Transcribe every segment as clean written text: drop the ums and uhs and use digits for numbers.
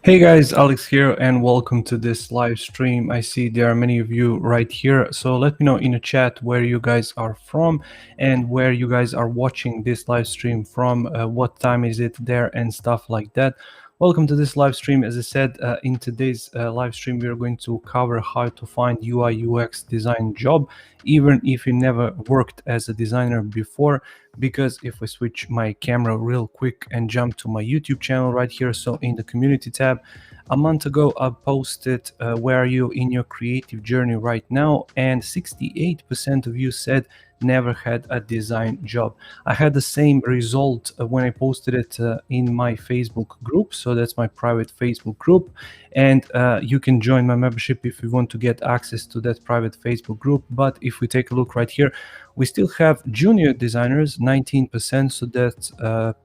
Hey guys, Alex here, and welcome to this live stream. I see there are many of you right here, so let me know in the chat where you guys are from and where you guys are watching this live stream from, what time is it there, and stuff like that. Welcome to this live stream. As I said, in today's live stream, we are going to cover how to find UI UX design job, even if you never worked as a designer before. Because if I switch my camera real quick and jump to my YouTube channel right here, so in the community tab, a month ago I posted where are you in your creative journey right now, and 68% of you said never had a design job. I had the same result when I posted it in my Facebook group, so that's my private Facebook group, and you can join my membership if you want to get access to that private Facebook group. But if we take a look right here, we still have junior designers, 19%, so that's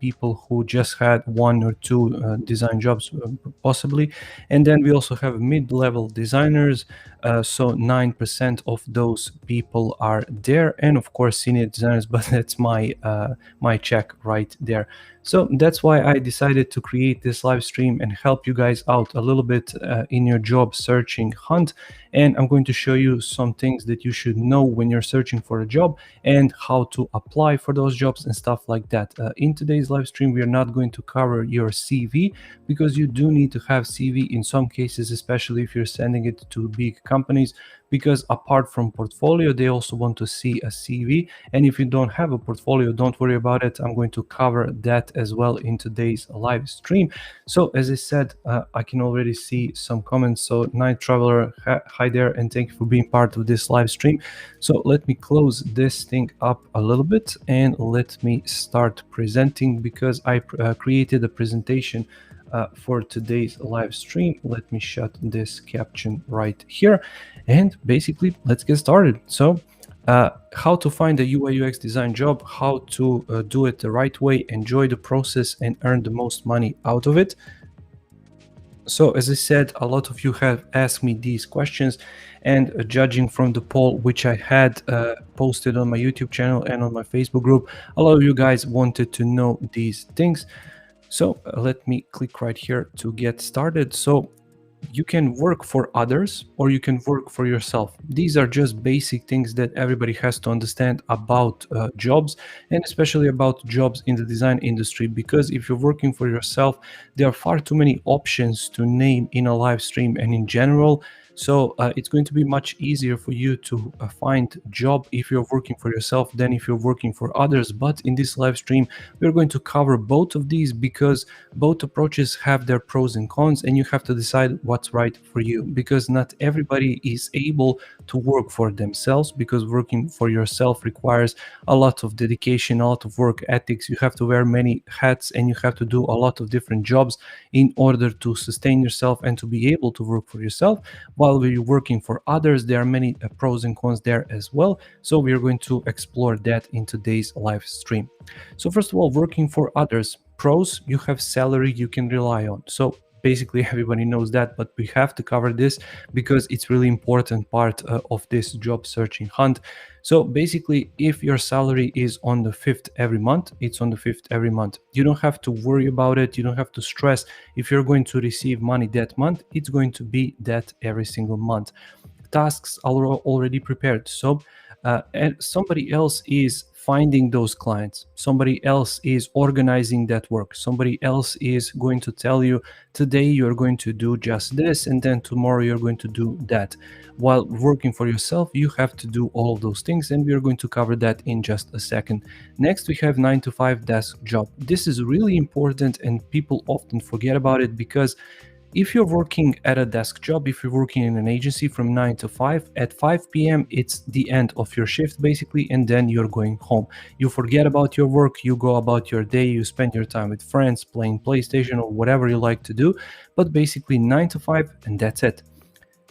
people who just had one or two design jobs possibly. And then we also have mid-level designers, so 9% of those people are there, and of course senior designers, but that's my check right there. So that's why I decided to create this live stream and help you guys out a little bit in your job searching hunt. And I'm going to show you some things that you should know when you're searching for a job and how to apply for those jobs and stuff like that. In today's live stream, we are not going to cover your CV, because you do need to have CV in some cases, especially if you're sending it to big companies, because apart from portfolio, they also want to see a CV. And if you don't have a portfolio, don't worry about it. I'm going to cover that as well in today's live stream. So as I said, I can already see some comments. So Night Traveler, hi there, and thank you for being part of this live stream. So let me close this thing up a little bit and let me start presenting, because I created a presentation for today's live stream. Let me shut this caption right here, and basically let's get started. So how to find a UI UX design job, how to do it the right way, enjoy the process, and earn the most money out of it. So as I said, a lot of you have asked me these questions, and judging from the poll which I had posted on my YouTube channel and on my Facebook group, a lot of you guys wanted to know these things. So let me click right here to get started. So you can work for others or you can work for yourself. These are just basic things that everybody has to understand about jobs, and especially about jobs in the design industry, because if you're working for yourself, there are far too many options to name in a live stream and in general. So it's going to be much easier for you to find a job if you're working for yourself than if you're working for others. But in this live stream, we're going to cover both of these, because both approaches have their pros and cons, and you have to decide what's right for you, because not everybody is able to work for themselves, because working for yourself requires a lot of dedication, a lot of work ethics. You have to wear many hats and you have to do a lot of different jobs in order to sustain yourself and to be able to work for yourself. While we're working for others, there are many pros and cons there as well. So we are going to explore that in today's live stream. So first of all, working for others. Pros, you have salary you can rely on. So basically everybody knows that, but we have to cover this because it's really important part of this job searching hunt. So basically, if your salary is on the 5th every month, it's on the 5th every month. You don't have to worry about it. You don't have to stress if you're going to receive money that month. It's going to be that every single month. Tasks are already prepared. So and somebody else is finding those clients, somebody else is organizing that work, somebody else is going to tell you today you're going to do just this and then tomorrow you're going to do that. While working for yourself, you have to do all of those things, and we're going to cover that in just a second. Next, we have 9-to-5 desk job. This is really important and people often forget about it, because if you're working at a desk job, if you're working in an agency from 9 to 5, at 5 p.m. it's the end of your shift basically, and then you're going home. You forget about your work, you go about your day, you spend your time with friends, playing PlayStation or whatever you like to do, but basically 9 to 5 and that's it.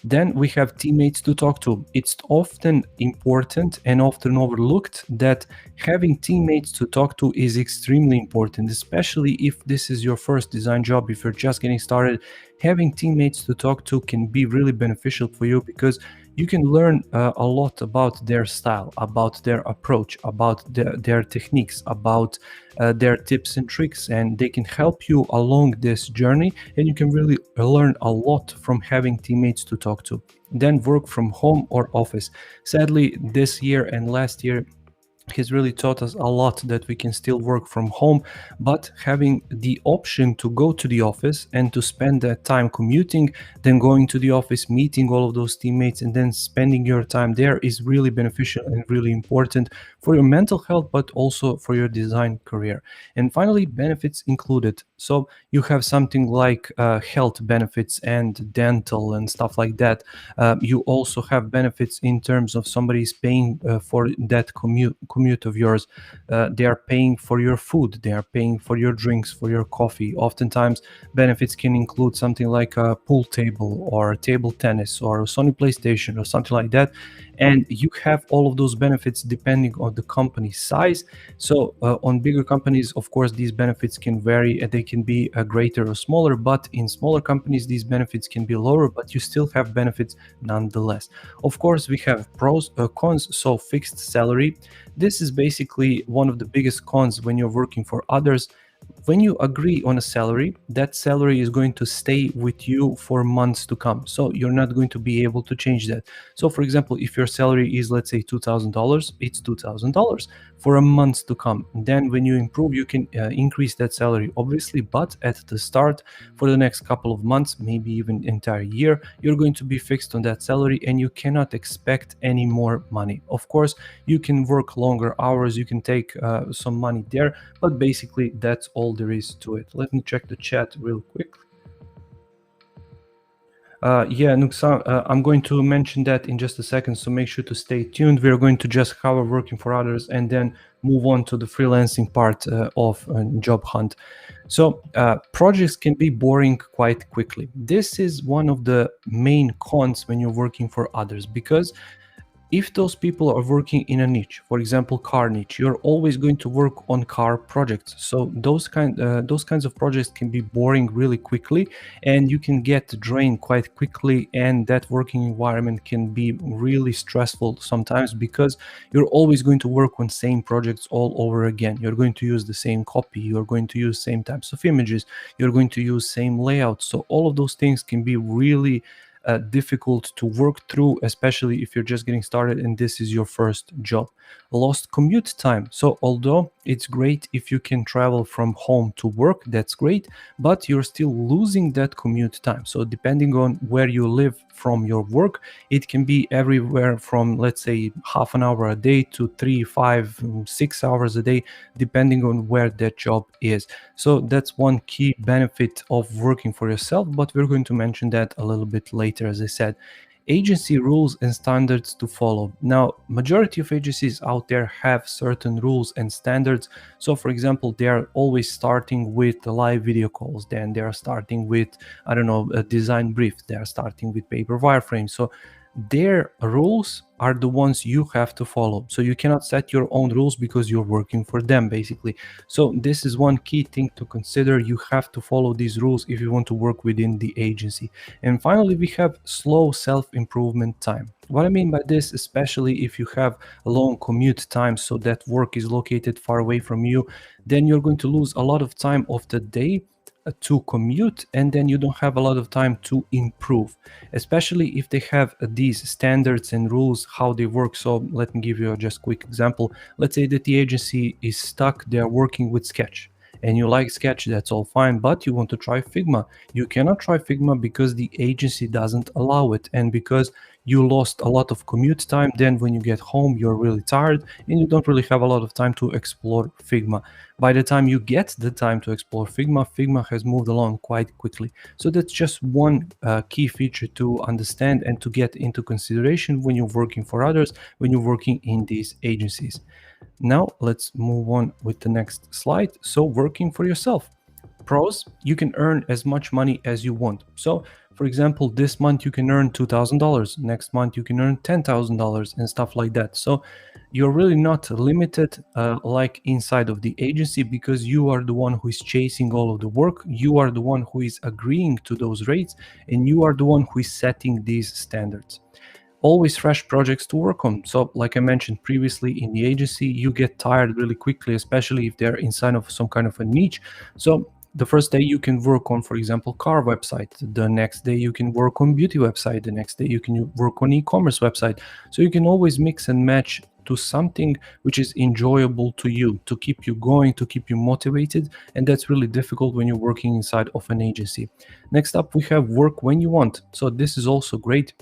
Then we have teammates to talk to. It's often important and often overlooked that having teammates to talk to is extremely important, especially if this is your first design job, if you're just getting started. Having teammates to talk to can be really beneficial for you, because you can learn a lot about their style, about their approach, about their techniques, about their tips and tricks, and they can help you along this journey. And you can really learn a lot from having teammates to talk to. Then work from home or office. Sadly, this year and last year, he's really taught us a lot that we can still work from home, but having the option to go to the office and to spend that time commuting, then going to the office, meeting all of those teammates, and then spending your time there is really beneficial and really important for your mental health, but also for your design career. And finally, benefits included. So you have something like health benefits and dental and stuff like that. You also have benefits in terms of somebody's paying for that commute of yours. They are paying for your food, they are paying for your drinks, for your coffee. Oftentimes, benefits can include something like a pool table or table tennis or a Sony PlayStation or something like that. And you have all of those benefits depending on the company size. So on bigger companies, of course, these benefits can vary and they can be greater or smaller, but in smaller companies, these benefits can be lower, but you still have benefits nonetheless. Of course, we have pros, cons. So fixed salary, this is basically one of the biggest cons when you're working for others. When you agree on a salary, that salary is going to stay with you for months to come. So you're not going to be able to change that. So for example, if your salary is, let's say, $2,000, it's $2,000 for a month to come. Then when you improve, you can increase that salary, obviously, but at the start, for the next couple of months, maybe even entire year, you're going to be fixed on that salary and you cannot expect any more money. Of course, you can work longer hours, you can take some money there, but basically that's all there is to it. Let me check the chat real quick. Yeah, Nuksan, I'm going to mention that in just a second, so make sure to stay tuned. We're going to just cover working for others and then move on to the freelancing part of job hunt. So projects can be boring quite quickly. This is one of the main cons when you're working for others, because if those people are working in a niche, for example, car niche, you're always going to work on car projects. So those kinds of projects can be boring really quickly, and you can get drained quite quickly. And that working environment can be really stressful sometimes, because you're always going to work on same projects all over again. You're going to use the same copy, you're going to use same types of images, you're going to use same layouts. So all of those things can be really difficult to work through, especially if you're just getting started and this is your first job. Lost commute time. So although it's great if you can travel from home to work, that's great, but you're still losing that commute time. So depending on where you live from your work, it can be everywhere from, let's say, half an hour a day to 3, 5, 6 hours a day, depending on where that job is. So that's one key benefit of working for yourself, but we're going to mention that a little bit later, as I said. Agency rules and standards to follow. Now, majority of agencies out there have certain rules and standards. So for example, they are always starting with the live video calls, then they are starting with, I don't know, a design brief, they are starting with paper wireframe. So their rules are the ones you have to follow. So you cannot set your own rules because you're working for them, basically. So this is one key thing to consider. You have to follow these rules if you want to work within the agency. And finally, we have slow self-improvement time. What I mean by this, especially if you have a long commute time, so that work is located far away from you, then you're going to lose a lot of time of the day to commute, and then you don't have a lot of time to improve, especially if they have these standards and rules how they work. So let me give you a just quick example. Let's say that the agency is stuck, they are working with Sketch, and you like Sketch, that's all fine, but you want to try Figma. You cannot try Figma because the agency doesn't allow it, and because you lost a lot of commute time. Then when you get home, you're really tired and you don't really have a lot of time to explore Figma. By the time you get the time to explore Figma, Figma has moved along quite quickly. So that's just one key feature to understand and to get into consideration when you're working for others, when you're working in these agencies. Now let's move on with the next slide. So working for yourself. Pros, you can earn as much money as you want. So for example, this month you can earn $2,000, next month you can earn $10,000 and stuff like that. So you're really not limited like inside of the agency, because you are the one who is chasing all of the work, you are the one who is agreeing to those rates, and you are the one who is setting these standards. always fresh projects to work on. So, like I mentioned previously, in the agency, you get tired really quickly, especially if they're inside of some kind of a niche. So, the first day you can work on, for example, car website. The next day you can work on beauty website. The next day you can work on e-commerce website. So you can always mix and match to something which is enjoyable to you, to keep you going, to keep you motivated. And that's really difficult when you're working inside of an agency. Next up, we have work when you want. So this is also great.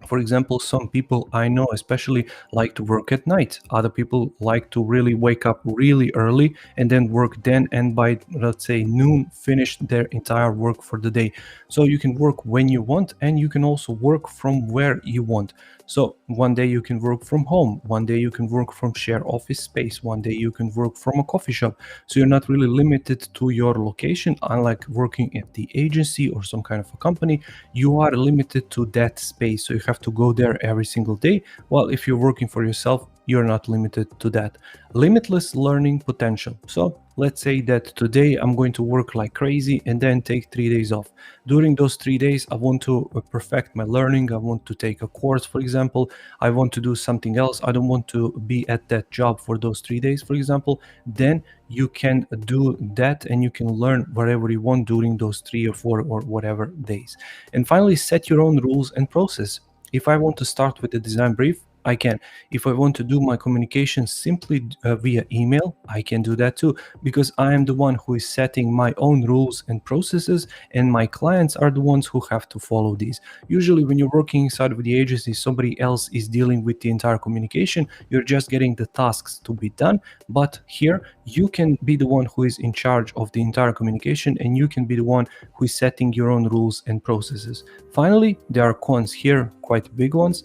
For example, some people I know especially like to work at night. Other people like to really wake up really early and then work then, and by, let's say, noon, finish their entire work for the day. So you can work when you want, and you can also work from where you want. So one day you can work from home, one day you can work from shared office space, one day you can work from a coffee shop. So you're not really limited to your location, unlike working at the agency or some kind of a company. You are limited to that space, so you have to go there every single day. While if you're working for yourself, you're not limited to that. Limitless learning potential. So let's say that today I'm going to work like crazy and then take 3 days off. During those 3 days, I want to perfect my learning. I want to take a course, for example. I want to do something else. I don't want to be at that job for those 3 days, for example. Then you can do that and you can learn whatever you want during those 3 or 4 or whatever days. And finally, set your own rules and process. If I want to start with a design brief, I can. If I want to do my communication simply via email, I can do that too, because I am the one who is setting my own rules and processes, and my clients are the ones who have to follow these. Usually, when you're working inside of the agency, somebody else is dealing with the entire communication. You're just getting the tasks to be done. But here, you can be the one who is in charge of the entire communication, and you can be the one who is setting your own rules and processes. Finally, there are cons here, quite big ones.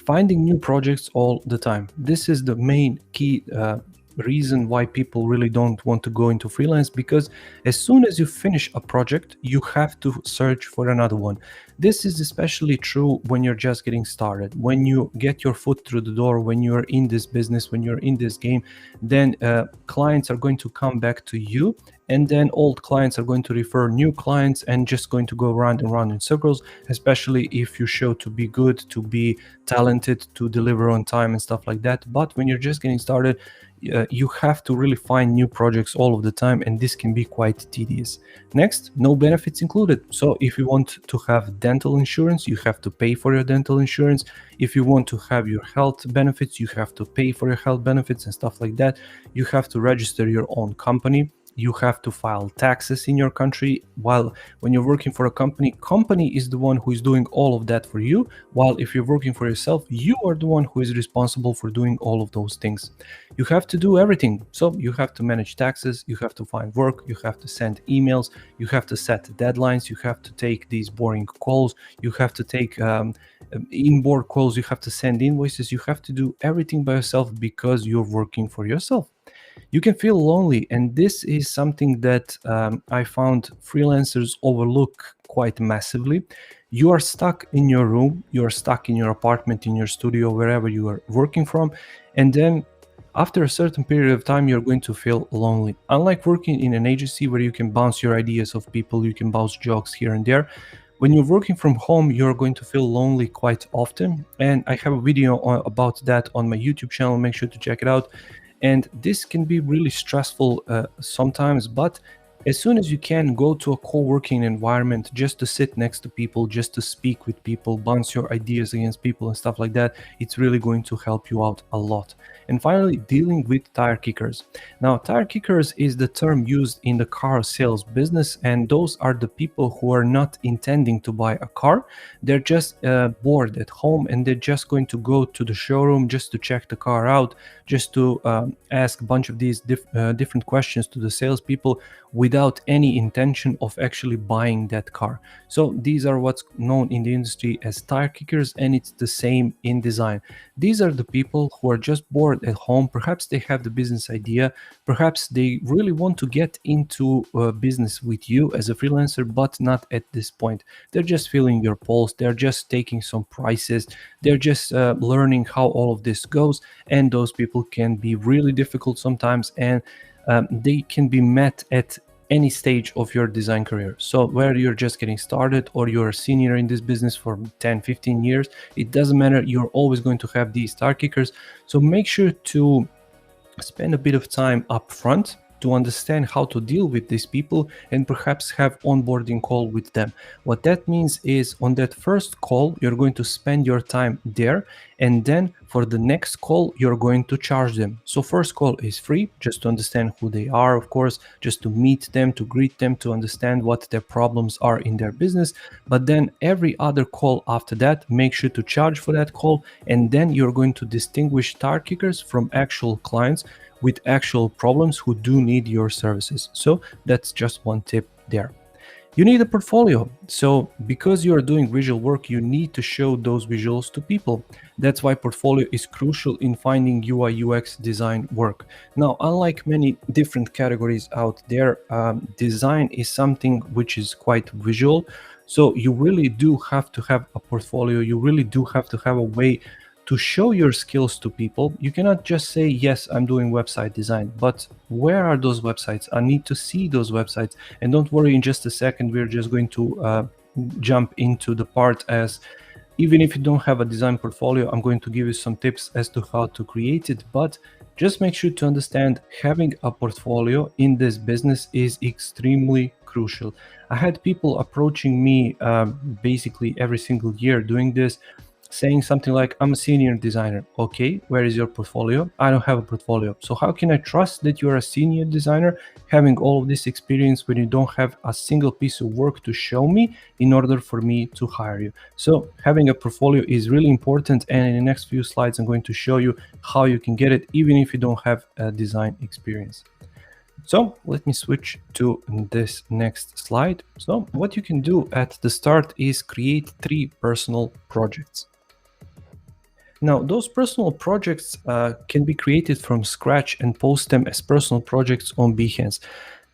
Finding new projects all the time. This is the main key reason why people really don't want to go into freelance, because as soon as you finish a project, you have to search for another one. This is especially true when you're just getting started. When you get your foot through the door, when you're in this business, when you're in this game, then clients are going to come back to you, and then old clients are going to refer new clients, and just going to go round and round in circles, especially if you show to be good, to be talented, to deliver on time and stuff like that. But when you're just getting started, you have to really find new projects all of the time, and this can be quite tedious. Next, no benefits included. So if you want to have dental insurance, you have to pay for your dental insurance. If you want to have your health benefits, you have to pay for your health benefits and stuff like that. You have to register your own company. You have to file taxes in your country, while when you're working for a company is the one who is doing all of that for you, while if you're working for yourself, you are the one who is responsible for doing all of those things. You have to do everything. So you have to manage taxes, you have to find work, you have to send emails, you have to set deadlines, you have to take these boring calls, you have to take inboard calls, you have to send invoices, you have to do everything by yourself because you're working for yourself. You can feel lonely, and this is something that I found freelancers overlook quite massively. You are stuck in your room, you are stuck in your apartment, in your studio, wherever you are working from, and then after a certain period of time, you're going to feel lonely. Unlike working in an agency where you can bounce your ideas off people, you can bounce jokes here and there. When you're working from home, you're going to feel lonely quite often, and I have a video about that on my YouTube channel. Make sure to check it out. And this can be really stressful sometimes, but as soon as you can, go to a co-working environment just to sit next to people, just to speak with people, bounce your ideas against people and stuff like that. It's really going to help you out a lot. And finally, dealing with tire kickers. Now, tire kickers is the term used in the car sales business, and those are the people who are not intending to buy a car. They're just bored at home, and they're just going to go to the showroom just to check the car out, just to ask a bunch of these different questions to the salespeople without any intention of actually buying that car. So these are what's known in the industry as tire kickers, and it's the same in design. These are the people who are just bored at home. Perhaps they have the business idea, perhaps they really want to get into business with you as a freelancer, but not at this point. They're just feeling your pulse, they're just taking some prices, they're just learning how all of this goes, and those people can be really difficult sometimes, and they can be met at any stage of your design career. So where you're just getting started or you're a senior in this business for 10, 15 years, it doesn't matter. You're always going to have these star kickers. So make sure to spend a bit of time up front to understand how to deal with these people and perhaps have onboarding call with them. What that means is on that first call, you're going to spend your time there, and then for the next call, you're going to charge them. So first call is free, just to understand who they are, of course, just to meet them, to greet them, to understand what their problems are in their business. But then every other call after that, make sure to charge for that call, and then you're going to distinguish star kickers from actual clients with actual problems who do need your services. So that's just one tip there. You need a portfolio. So because you are doing visual work, you need to show those visuals to people. That's why portfolio is crucial in finding UI UX design work. Now, unlike many different categories out there, design is something which is quite visual. So you really do have to have a portfolio. You really do have to have a way to show your skills to people. You cannot just say, yes, I'm doing website design, but where are those websites? I need to see those websites. And don't worry, in just a second, we're just going to jump into the part as even if you don't have a design portfolio, I'm going to give you some tips as to how to create it. But just make sure to understand having a portfolio in this business is extremely crucial. I had people approaching me basically every single year doing this, saying something like, I'm a senior designer. Okay, where is your portfolio? I don't have a portfolio. So how can I trust that you're a senior designer having all of this experience when you don't have a single piece of work to show me in order for me to hire you? So having a portfolio is really important. And in the next few slides, I'm going to show you how you can get it, even if you don't have a design experience. So let me switch to this next slide. So what you can do at the start is create 3 personal projects. Now, those personal projects can be created from scratch and post them as personal projects on Behance.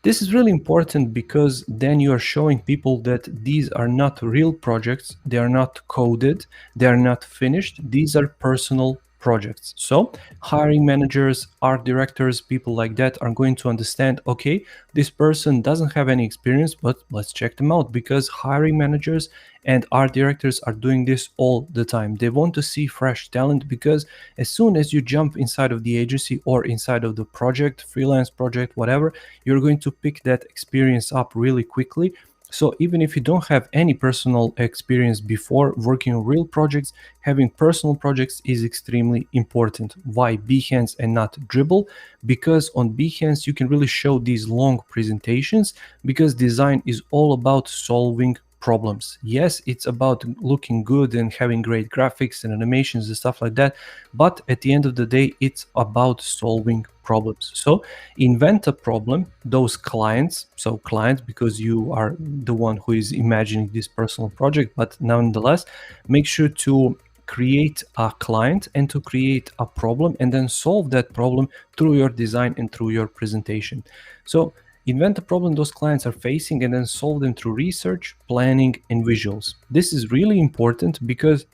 This is really important because then you are showing people that these are not real projects, they are not coded, they are not finished, these are personal projects. So hiring managers, art directors, people like that are going to understand, okay, this person doesn't have any experience, but let's check them out, because hiring managers and art directors are doing this all the time. They want to see fresh talent, because as soon as you jump inside of the agency or inside of the project, freelance project, whatever, you're going to pick that experience up really quickly. So even if you don't have any personal experience before working on real projects, having personal projects is extremely important. Why Behance and not Dribble? Because on Behance you can really show these long presentations, because design is all about solving problems. Yes, it's about looking good and having great graphics and animations and stuff like that, but at the end of the day, it's about solving problems. So invent a problem, those clients, so clients because you are the one who is imagining this personal project, but nonetheless, make sure to create a client and to create a problem and then solve that problem through your design and through your presentation. So invent a problem those clients are facing and then solve them through research, planning, and visuals. This is really important because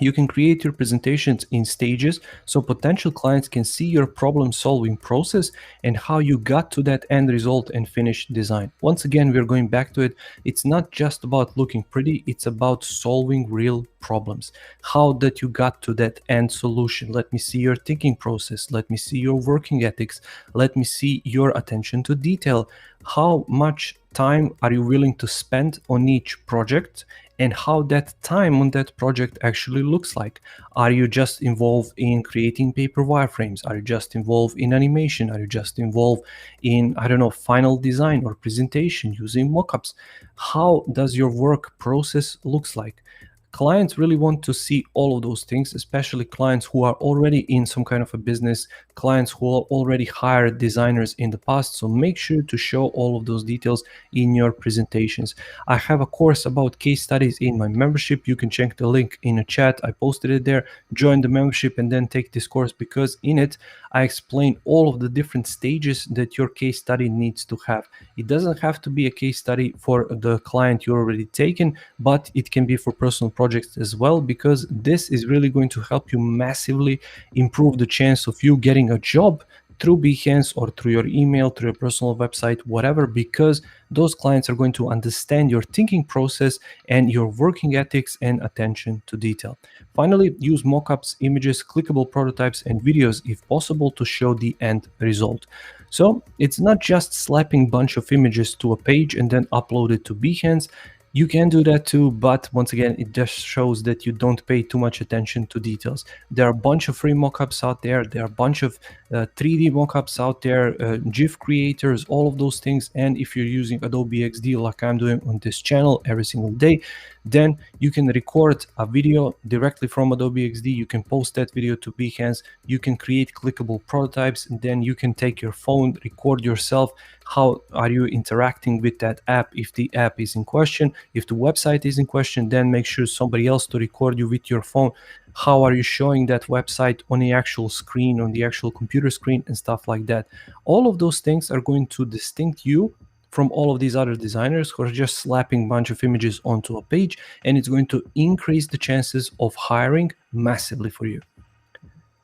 you can create your presentations in stages so potential clients can see your problem solving process and how you got to that end result and finished design. Once again, we're going back to it. It's not just about looking pretty, it's about solving real problems. How that you got to that end solution. Let me see your thinking process. Let me see your working ethics. Let me see your attention to detail. How much time are you willing to spend on each project, and how that time on that project actually looks like. Are you just involved in creating paper wireframes? Are you just involved in animation? Are you just involved in, I don't know, final design or presentation using mockups? How does your work process looks like? Clients really want to see all of those things, especially clients who are already in some kind of a business, clients who already hired designers in the past. So make sure to show all of those details in your presentations. I have a course about case studies in my membership. You can check the link in the chat. I posted it there. Join the membership and then take this course, because in it I explain all of the different stages that your case study needs to have. It doesn't have to be a case study for the client you already taken, but it can be for personal projects as well, because this is really going to help you massively improve the chance of you getting a job through Behance or through your email, through your personal website, whatever, because those clients are going to understand your thinking process and your working ethics and attention to detail. Finally, use mockups, images, clickable prototypes, and videos if possible to show the end result. So it's not just slapping a bunch of images to a page and then upload it to Behance. You can do that too, but once again, it just shows that you don't pay too much attention to details. There are a bunch of free mockups out there. There are a bunch of 3D mockups out there, GIF creators, all of those things. And if you're using Adobe XD like I'm doing on this channel every single day, then you can record a video directly from Adobe XD. You can post that video to Behance. You can create clickable prototypes, and then you can take your phone, record yourself. How are you interacting with that app? If the app is in question, if the website is in question, then make sure somebody else to record you with your phone. How are you showing that website on the actual screen, on the actual computer screen, and stuff like that. All of those things are going to distinct you from all of these other designers who are just slapping a bunch of images onto a page, and it's going to increase the chances of hiring massively for you.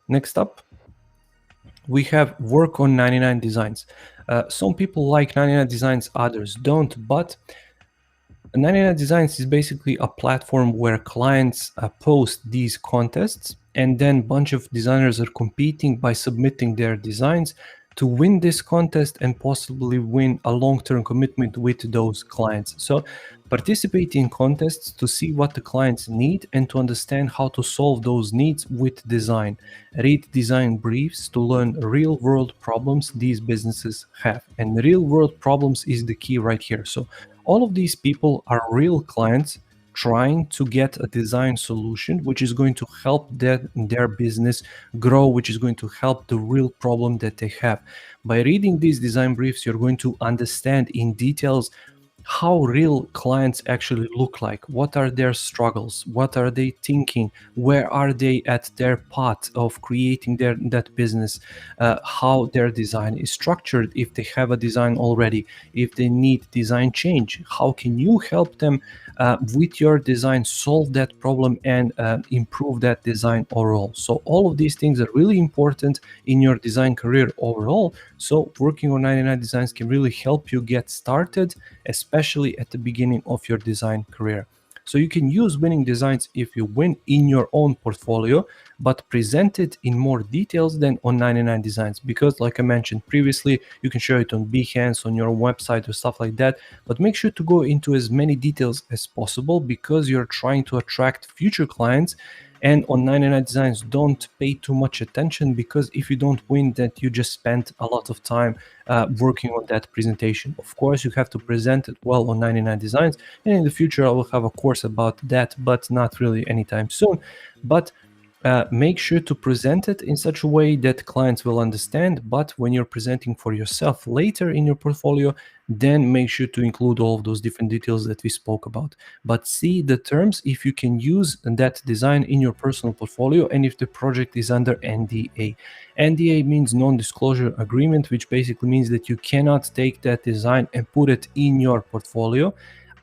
Next up, we have work on 99 designs. Some people like 99 designs, others don't, but 99 Designs is basically a platform where clients post these contests, and then a bunch of designers are competing by submitting their designs to win this contest and possibly win a long-term commitment with those clients. So participate in contests to see what the clients need and to understand how to solve those needs with design. Read design briefs to learn real-world problems these businesses have. And real-world problems is the key right here. So all of these people are real clients trying to get a design solution which is going to help their business grow, which is going to help the real problem that they have. By reading these design briefs, you're going to understand in details how real clients actually look like. What are their struggles? What are they thinking? Where are they at their path of creating that business? How their design is structured, if they have a design already, if they need design change, how can you help them with your design solve that problem and improve that design overall. So all of these things are really important in your design career overall. So working on 99 designs can really help you get started, especially at the beginning of your design career. So you can use winning designs if you win in your own portfolio, but present it in more details than on 99 designs, because like I mentioned previously, you can share it on Behance, on your website or stuff like that, but make sure to go into as many details as possible because you're trying to attract future clients. And on 99 designs, don't pay too much attention, because if you don't win, that you just spent a lot of time working on that presentation. Of course, you have to present it well on 99 designs, and in the future I will have a course about that, but not really anytime soon. But make sure to present it in such a way that clients will understand. But when you're presenting for yourself later in your portfolio, then make sure to include all of those different details that we spoke about. But see the terms if you can use that design in your personal portfolio, and if the project is under NDA. NDA means non-disclosure agreement, which basically means that you cannot take that design and put it in your portfolio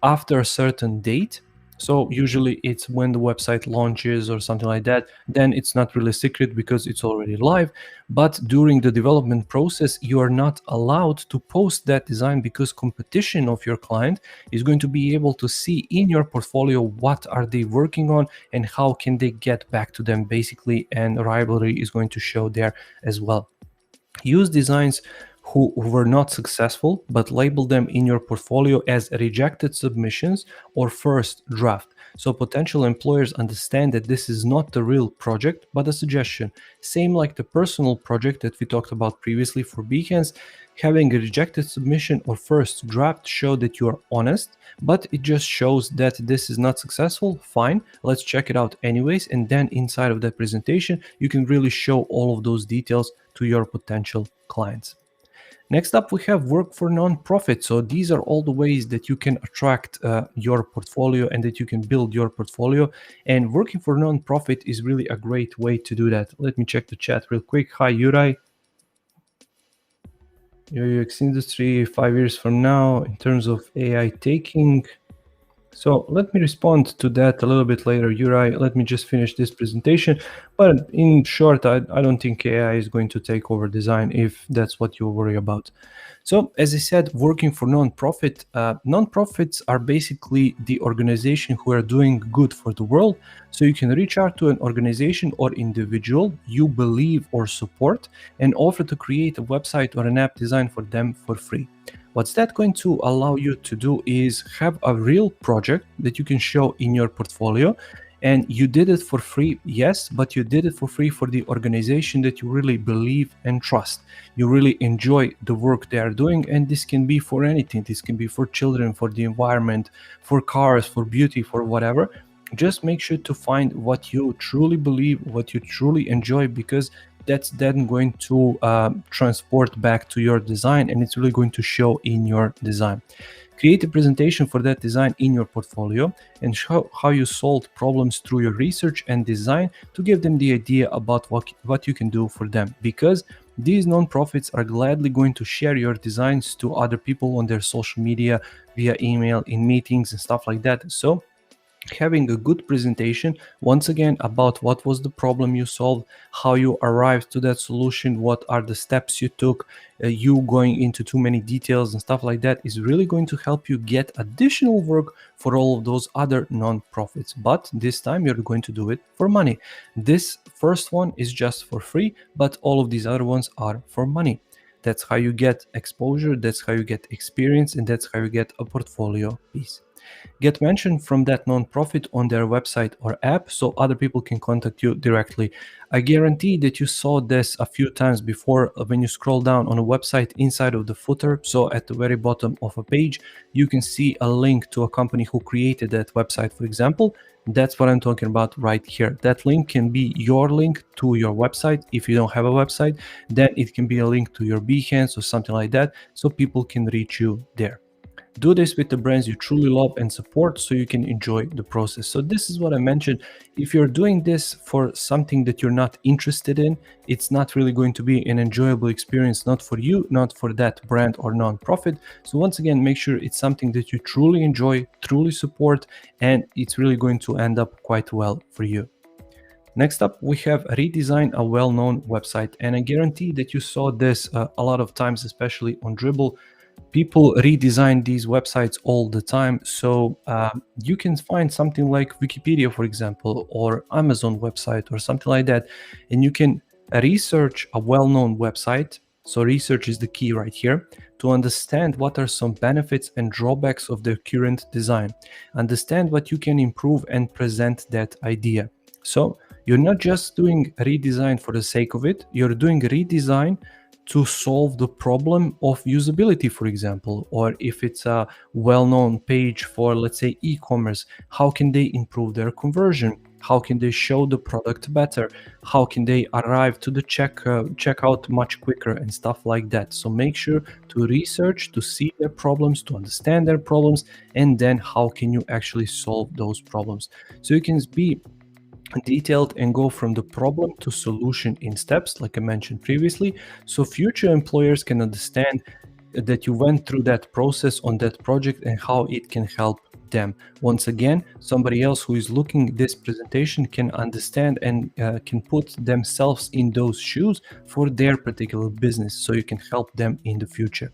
after a certain date. So usually it's when the website launches or something like that, then it's not really secret because it's already live. But during the development process, you are not allowed to post that design, because competition of your client is going to be able to see in your portfolio what are they working on and how can they get back to them basically, and rivalry is going to show there as well. Use designs who were not successful, but label them in your portfolio as rejected submissions or first draft. So potential employers understand that this is not the real project, but a suggestion. Same like the personal project that we talked about previously for Behance. Having a rejected submission or first draft show that you are honest, but it just shows that this is not successful. Fine, let's check it out anyways. And then inside of that presentation, you can really show all of those details to your potential clients. Next up, we have work for nonprofit. So these are all the ways that you can attract your portfolio and that you can build your portfolio. And working for nonprofit is really a great way to do that. Let me check the chat real quick. Hi, Yurai. Your UX industry 5 years from now in terms of AI taking. So let me respond to that a little bit later, Uri. Let me just finish this presentation. But in short, I don't think AI is going to take over design if that's what you worry about. So, as I said, working for nonprofit, nonprofits are basically the organization who are doing good for the world. So you can reach out to an organization or individual you believe or support and offer to create a website or an app designed for them for free. What's that going to allow you to do is have a real project that you can show in your portfolio, and you did it for free, yes, but you did it for free for the organization that you really believe and trust. You really enjoy the work they are doing, and this can be for anything. This can be for children, for the environment, for cars, for beauty, for whatever. Just make sure to find what you truly believe, what you truly enjoy, because that's then going to transport back to your design, and it's really going to show in your design. Create a presentation for that design in your portfolio and show how you solved problems through your research and design to give them the idea about what you can do for them, because these nonprofits are gladly going to share your designs to other people on their social media, via email, in meetings and stuff like that. So having a good presentation once again about what was the problem you solved, how you arrived to that solution, what are the steps you took, you going into too many details and stuff like that is really going to help you get additional work for all of those other non-profits. But this time you're going to do it for money. This first one is just for free, but all of these other ones are for money. That's how you get exposure, that's how you get experience, and that's how you get a portfolio piece. Get mentioned from that nonprofit on their website or app so other people can contact you directly. I guarantee that you saw this a few times before when you scroll down on a website inside of the footer. So at the very bottom of a page, you can see a link to a company who created that website, for example. That's what I'm talking about right here. That link can be your link to your website. If you don't have a website, then it can be a link to your Behance or something like that, so people can reach you there. Do this with the brands you truly love and support so you can enjoy the process. So this is what I mentioned. If you're doing this for something that you're not interested in, it's not really going to be an enjoyable experience, not for you, not for that brand or nonprofit. So once again, make sure it's something that you truly enjoy, truly support, and it's really going to end up quite well for you. Next up, we have Redesign A Well-known website, and I guarantee that you saw this a lot of times, especially on Dribbble. People redesign these websites all the time. So you can find something like Wikipedia, for example, or Amazon website or something like that, and you can research a well-known website. So research is the key right here, to understand what are some benefits and drawbacks of the current design. Understand what you can improve and present that idea. So you're not just doing redesign for the sake of it, you're doing redesign to solve the problem of usability, for example, or if it's a well-known page for, let's say, e-commerce, how can they improve their conversion? How can they show the product better? How can they arrive to the checkout much quicker and stuff like that? So make sure to research, to see their problems, to understand their problems, and then how can you actually solve those problems? So you can be detailed and go from the problem to solution in steps, like I mentioned previously, so future employers can understand that you went through that process on that project and how it can help them. Once again, somebody else who is looking this presentation can understand and can put themselves in those shoes for their particular business, so you can help them in the future.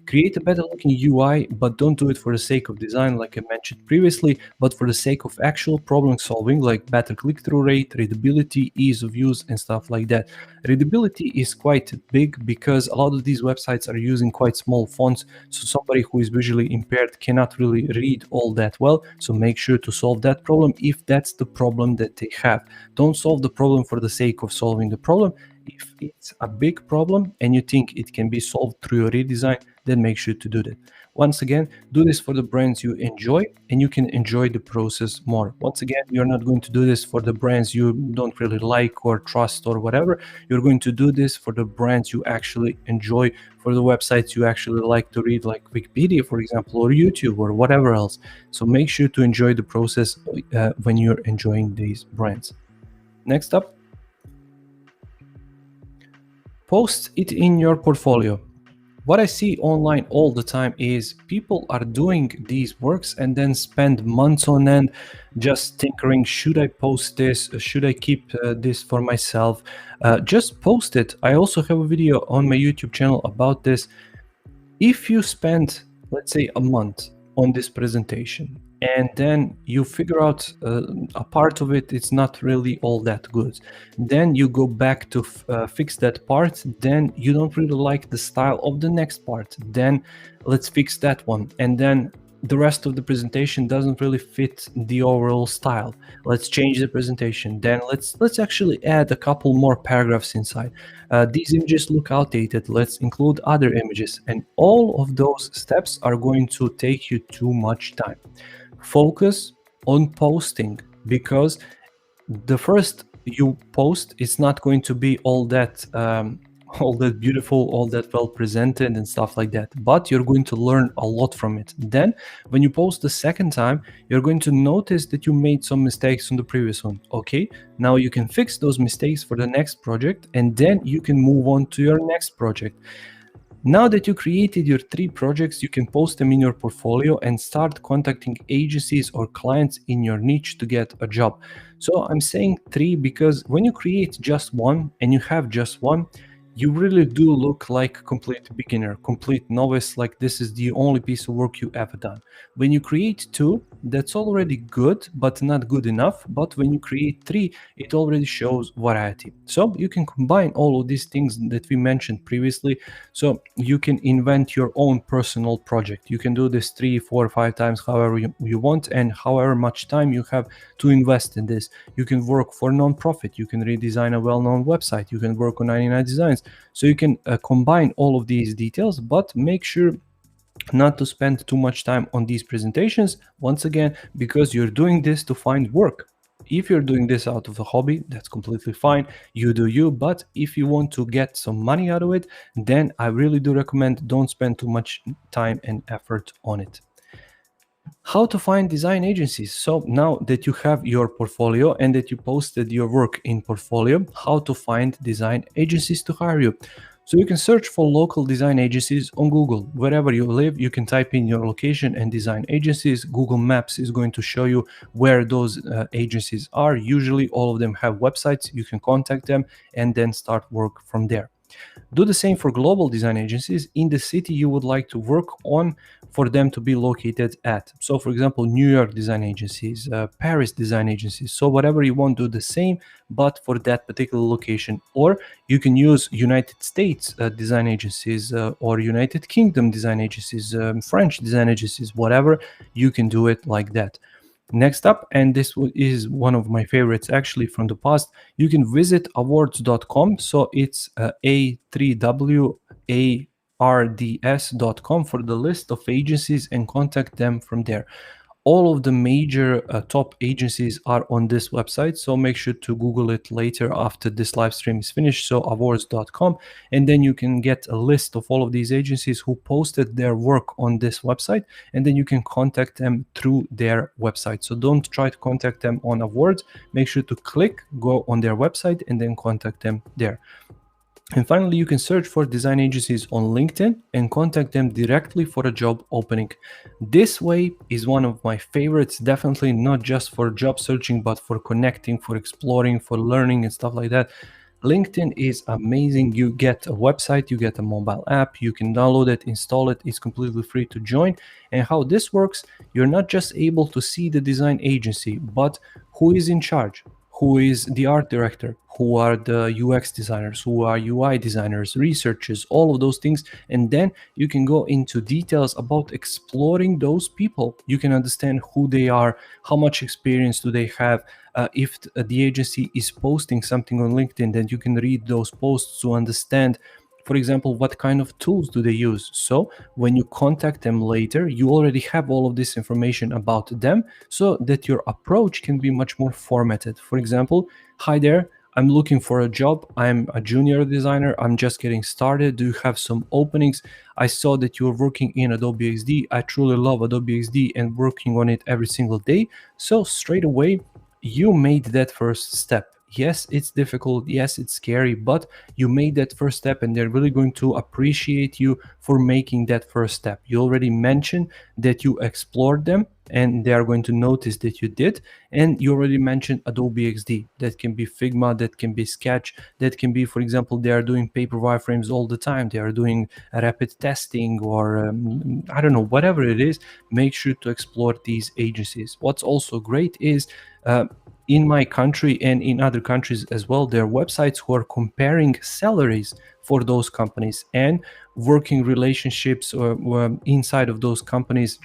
Create a better looking UI, but don't do it for the sake of design, like I mentioned previously, but for the sake of actual problem solving, like better click-through rate, readability, ease of use, and stuff like that. Readability is quite big because a lot of these websites are using quite small fonts, so somebody who is visually impaired cannot really read all that well. So make sure to solve that problem if that's the problem that they have. Don't solve the problem for the sake of solving the problem. If it's a big problem and you think it can be solved through your redesign, then make sure to do that. Once again, do this for the brands you enjoy, and you can enjoy the process more. Once again, you're not going to do this for the brands you don't really like or trust or whatever. You're going to do this for the brands you actually enjoy, for the websites you actually like to read, like Wikipedia, for example, or YouTube or whatever else. So make sure to enjoy the process when you're enjoying these brands. Next up, post it in your portfolio. What I see online all the time is people are doing these works and then spend months on end just tinkering. Should I post this? Should I keep this for myself? Just post it. I also have a video on my YouTube channel about this. If you spend, let's say, a month on this presentation and then you figure out a part of it, it's not really all that good, then you go back to fix that part, then you don't really like the style of the next part, then let's fix that one, and then the rest of the presentation doesn't really fit the overall style, let's change the presentation, then let's actually add a couple more paragraphs inside. These images look outdated, let's include other images, and all of those steps are going to take you too much time. Focus on posting, because the first you post is not going to be all that all that beautiful, all that well presented and stuff like that, but you're going to learn a lot from it. Then when you post the second time, you're going to notice that you made some mistakes on the previous one. Okay, now you can fix those mistakes for the next project, and then you can move on to your next project. Now that you created your 3 projects, you can post them in your portfolio and start contacting agencies or clients in your niche to get a job. So I'm saying 3 because when you create just one and you have just one, you really do look like a complete beginner, complete novice, like this is the only piece of work you ever done. When you create 2, that's already good, but not good enough. But when you create 3, it already shows variety. So you can combine all of these things that we mentioned previously. So you can invent your own personal project. You can do this 3, 4, 5 times, however you want, and however much time you have to invest in this. You can work for non-profit. You can redesign a well-known website. You can work on 99 designs. So you can combine all of these details, but make sure not to spend too much time on these presentations, once again, because you're doing this to find work. If you're doing this out of a hobby, that's completely fine. You do you, but if you want to get some money out of it, then I really do recommend don't spend too much time and effort on it. How to find design agencies. So now that you have your portfolio and that you posted your work in portfolio, how to find design agencies to hire you. So you can search for local design agencies on Google. Wherever you live, you can type in your location and design agencies. Google Maps is going to show you where those agencies are. Usually all of them have websites. You can contact them and then start work from there. Do the same for global design agencies in the city you would like to work on, for them to be located at. So for example, New York design agencies, Paris design agencies. So whatever you want, do the same, but for that particular location. Or you can use United States design agencies or United Kingdom design agencies, French design agencies, whatever, you can do it like that. Next up, and this is one of my favorites actually from the past, you can visit awards.com. So it's A3WARDS.com for the list of agencies and contact them from there. All of the major top agencies are on this website, so make sure to Google it later after this live stream is finished. So awards.com, and then you can get a list of all of these agencies who posted their work on this website, and then you can contact them through their website. So don't try to contact them on Awards. Make sure to go on their website and then contact them there. And finally, you can search for design agencies on LinkedIn and contact them directly for a job opening. This way is one of my favorites, definitely not just for job searching, but for connecting, for exploring, for learning and stuff like that. LinkedIn is amazing. You get a website, you get a mobile app, you can download it, install it, it's completely free to join. And how this works, you're not just able to see the design agency, but who is in charge, who is the art director, who are the UX designers, who are UI designers, researchers, all of those things. And then you can go into details about exploring those people. You can understand who they are, how much experience do they have. If the agency is posting something on LinkedIn, then you can read those posts to understand, for example, what kind of tools do they use. So when you contact them later, you already have all of this information about them, so that your approach can be much more formatted. For example, hi there, I'm looking for a job. I'm a junior designer. I'm just getting started. Do you have some openings? I saw that you're working in Adobe XD. I truly love Adobe XD and working on it every single day. So straight away, you made that first step. Yes, it's difficult. Yes, it's scary, but you made that first step and they're really going to appreciate you for making that first step. You already mentioned that you explored them and they are going to notice that you did. And you already mentioned Adobe XD. That can be Figma, that can be Sketch, that can be, for example, they are doing paper wireframes all the time. They are doing rapid testing or I don't know, whatever it is. Make sure to explore these agencies. What's also great is uh, in my country and in other countries as well, there are websites who are comparing salaries for those companies and working relationships inside of those companies.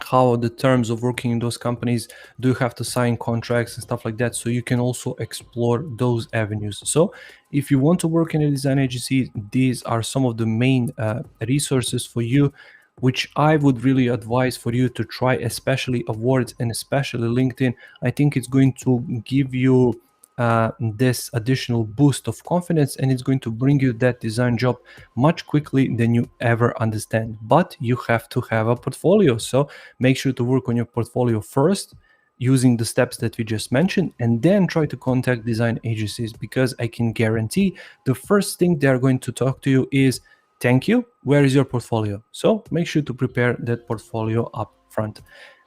How are the terms of working in those companies? Do you have to sign contracts and stuff like that? So you can also explore those avenues. So if you want to work in a design agency, these are some of the main resources for you, which I would really advise for you to try, especially Upwork and especially LinkedIn. I think it's going to give you this additional boost of confidence, and it's going to bring you that design job much quickly than you ever understand. But you have to have a portfolio. So make sure to work on your portfolio first using the steps that we just mentioned, and then try to contact design agencies, because I can guarantee the first thing they're going to talk to you is, thank you, where is your portfolio? So make sure to prepare that portfolio up front.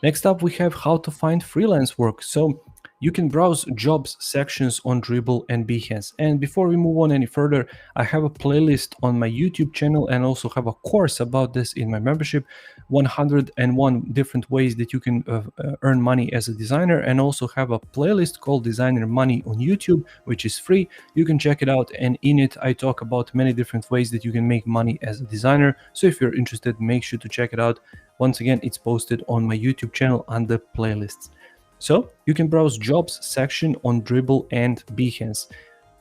Next up, we have how to find freelance work. So you can browse jobs sections on Dribble and Behance. And before we move on any further, I have a playlist on my YouTube channel and also have a course about this in my membership, 101 different ways that you can earn money as a designer, and also have a playlist called Designer Money on YouTube, which is free. You can check it out, and in it I talk about many different ways that you can make money as a designer. So if you're interested, make sure to check it out. Once again, it's posted on my YouTube channel under playlists. So you can browse jobs section on Dribble and Behance.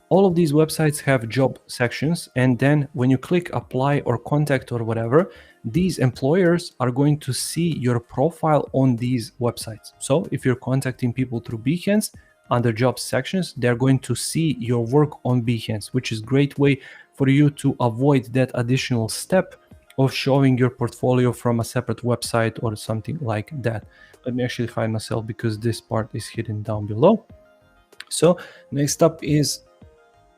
All of these websites have job sections, and then when you click apply or contact or whatever, these employers are going to see your profile on these websites. So if you're contacting people through Behance, under job sections, they're going to see your work on Behance, which is a great way for you to avoid that additional step of showing your portfolio from a separate website or something like that. Let me actually hide myself because this part is hidden down below. So next up is,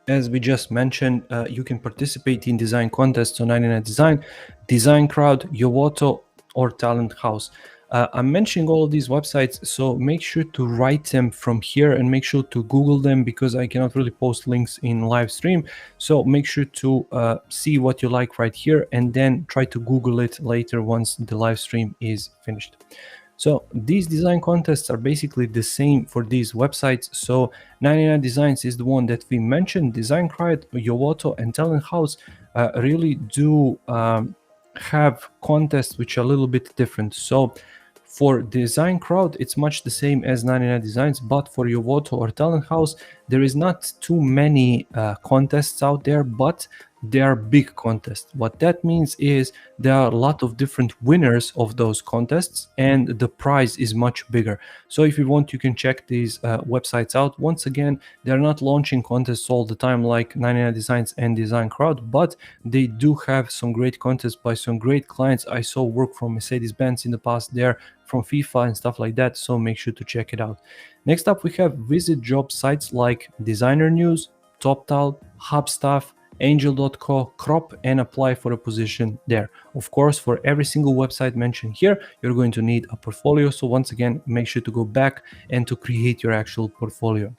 as we just mentioned, you can participate in design contests on 99 Design, Design Crowd, Yovoto, or Talent House. I'm mentioning all of these websites, so make sure to write them from here and make sure to Google them, because I cannot really post links in live stream. So make sure to see what you like right here and then try to Google it later once the live stream is finished. So these design contests are basically the same for these websites. So 99 Designs is the one that we mentioned. Design Crowd, Yovoto, and Talent House really do have contests which are a little bit different. So for Design Crowd, it's much the same as 99 Designs, but for Yovoto or Talent House, there is not too many contests out there, but they are big contests. What that means is there are a lot of different winners of those contests, and the prize is much bigger. So if you want, you can check these websites out. Once again, they're not launching contests all the time like 99 Designs and Design Crowd, but they do have some great contests by some great clients. I saw work from Mercedes-Benz in the past there, from FIFA and stuff like that, so make sure to check it out. Next up, we have visit job sites like Designer News, TopTal, HubStaff, Angel.co, Crop, and apply for a position there. Of course, for every single website mentioned here, you're going to need a portfolio. So once again, make sure to go back and to create your actual portfolio.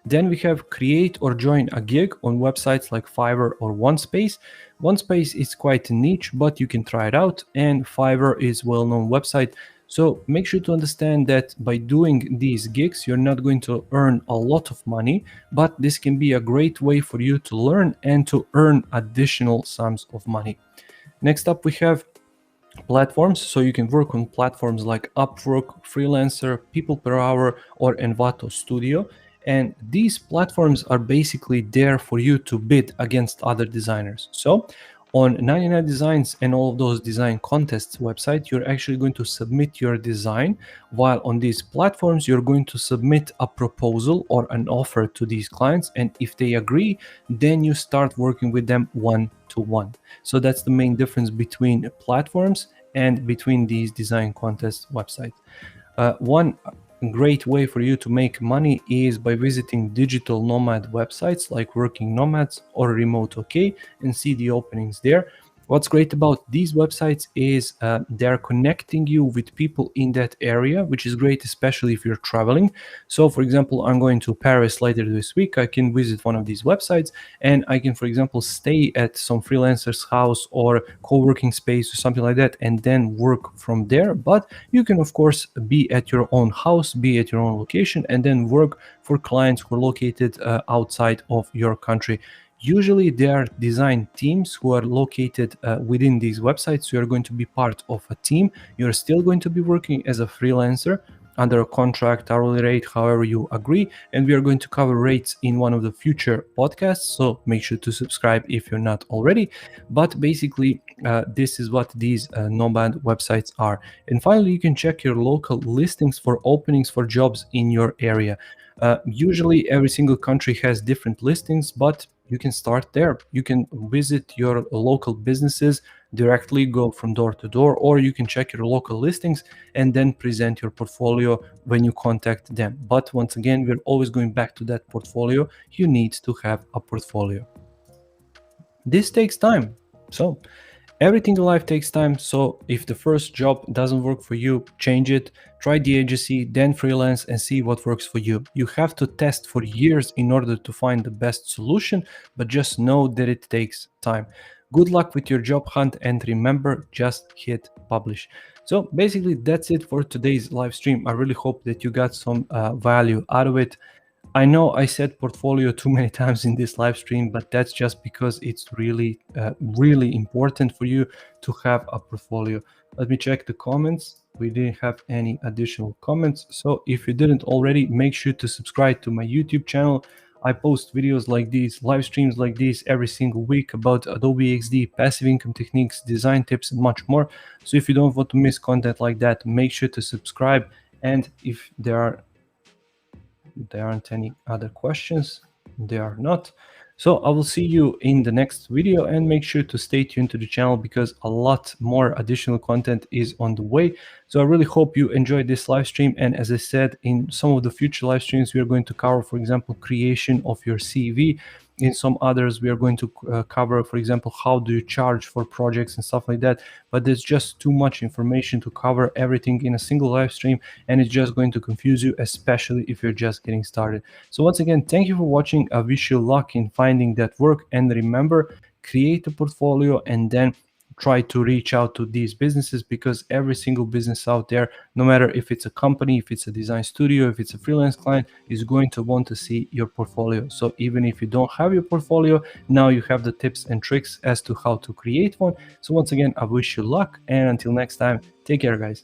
Then we have create or join a gig on websites like Fiverr or OneSpace. OneSpace is quite niche, but you can try it out, and Fiverr is a well-known website. So make sure to understand that by doing these gigs, you're not going to earn a lot of money, but this can be a great way for you to learn and to earn additional sums of money. Next up, we have platforms. So you can work on platforms like Upwork, Freelancer, People Per Hour, or Envato Studio. And these platforms are basically there for you to bid against other designers. So on 99 Designs and all of those design contests website, you're actually going to submit your design, while on these platforms, you're going to submit a proposal or an offer to these clients. And if they agree, then you start working with them one-to-one. So that's the main difference between platforms and between these design contest websites. One A great way for you to make money is by visiting digital nomad websites like Working Nomads or Remote OK and see the openings there. What's great about these websites is they're connecting you with people in that area, which is great, especially if you're traveling. So, for example, I'm going to Paris later this week. I can visit one of these websites and I can, for example, stay at some freelancer's house or co-working space or something like that and then work from there. But you can, of course, be at your own house, be at your own location, and then work for clients who are located outside of your country. Usually, they are design teams who are located within these websites. So you're going to be part of a team. You're still going to be working as a freelancer under a contract, hourly rate, however you agree. And we are going to cover rates in one of the future podcasts. So make sure to subscribe if you're not already. But basically, this is what these nomad websites are. And finally, you can check your local listings for openings for jobs in your area. Usually, every single country has different listings, but you can start there. You can visit your local businesses directly, go from door to door, or you can check your local listings and then present your portfolio when you contact them. But once again, we're always going back to that portfolio. You need to have a portfolio. This takes time. So everything in life takes time. So if the first job doesn't work for you, change it, try the agency, then freelance and see what works for you. You have to test for years in order to find the best solution, but just know that it takes time. Good luck with your job hunt and remember, just hit publish. So basically that's it for today's live stream. I really hope that you got some value out of it. I know I said portfolio too many times in this live stream, but that's just because it's really, really important for you to have a portfolio. Let me check the comments. We didn't have any additional comments. So if you didn't already, make sure to subscribe to my YouTube channel. I post videos like these, live streams like these every single week about Adobe XD, passive income techniques, design tips, and much more. So if you don't want to miss content like that, make sure to subscribe. And if there aren't any other questions, there are not. So I will see you in the next video and make sure to stay tuned to the channel because a lot more additional content is on the way. So I really hope you enjoyed this live stream. And as I said, in some of the future live streams, we are going to cover, for example, creation of your CV. In some others, we are going to cover, for example, how do you charge for projects and stuff like that. But there's just too much information to cover everything in a single live stream, and it's just going to confuse you, especially if you're just getting started. So once again, thank you for watching. I wish you luck in finding that work. And remember, create a portfolio and then try to reach out to these businesses because every single business out there, no matter if it's a company, if it's a design studio, if it's a freelance client, is going to want to see your portfolio. So even if you don't have your portfolio, now you have the tips and tricks as to how to create one. So once again, I wish you luck, and until next time, take care, guys.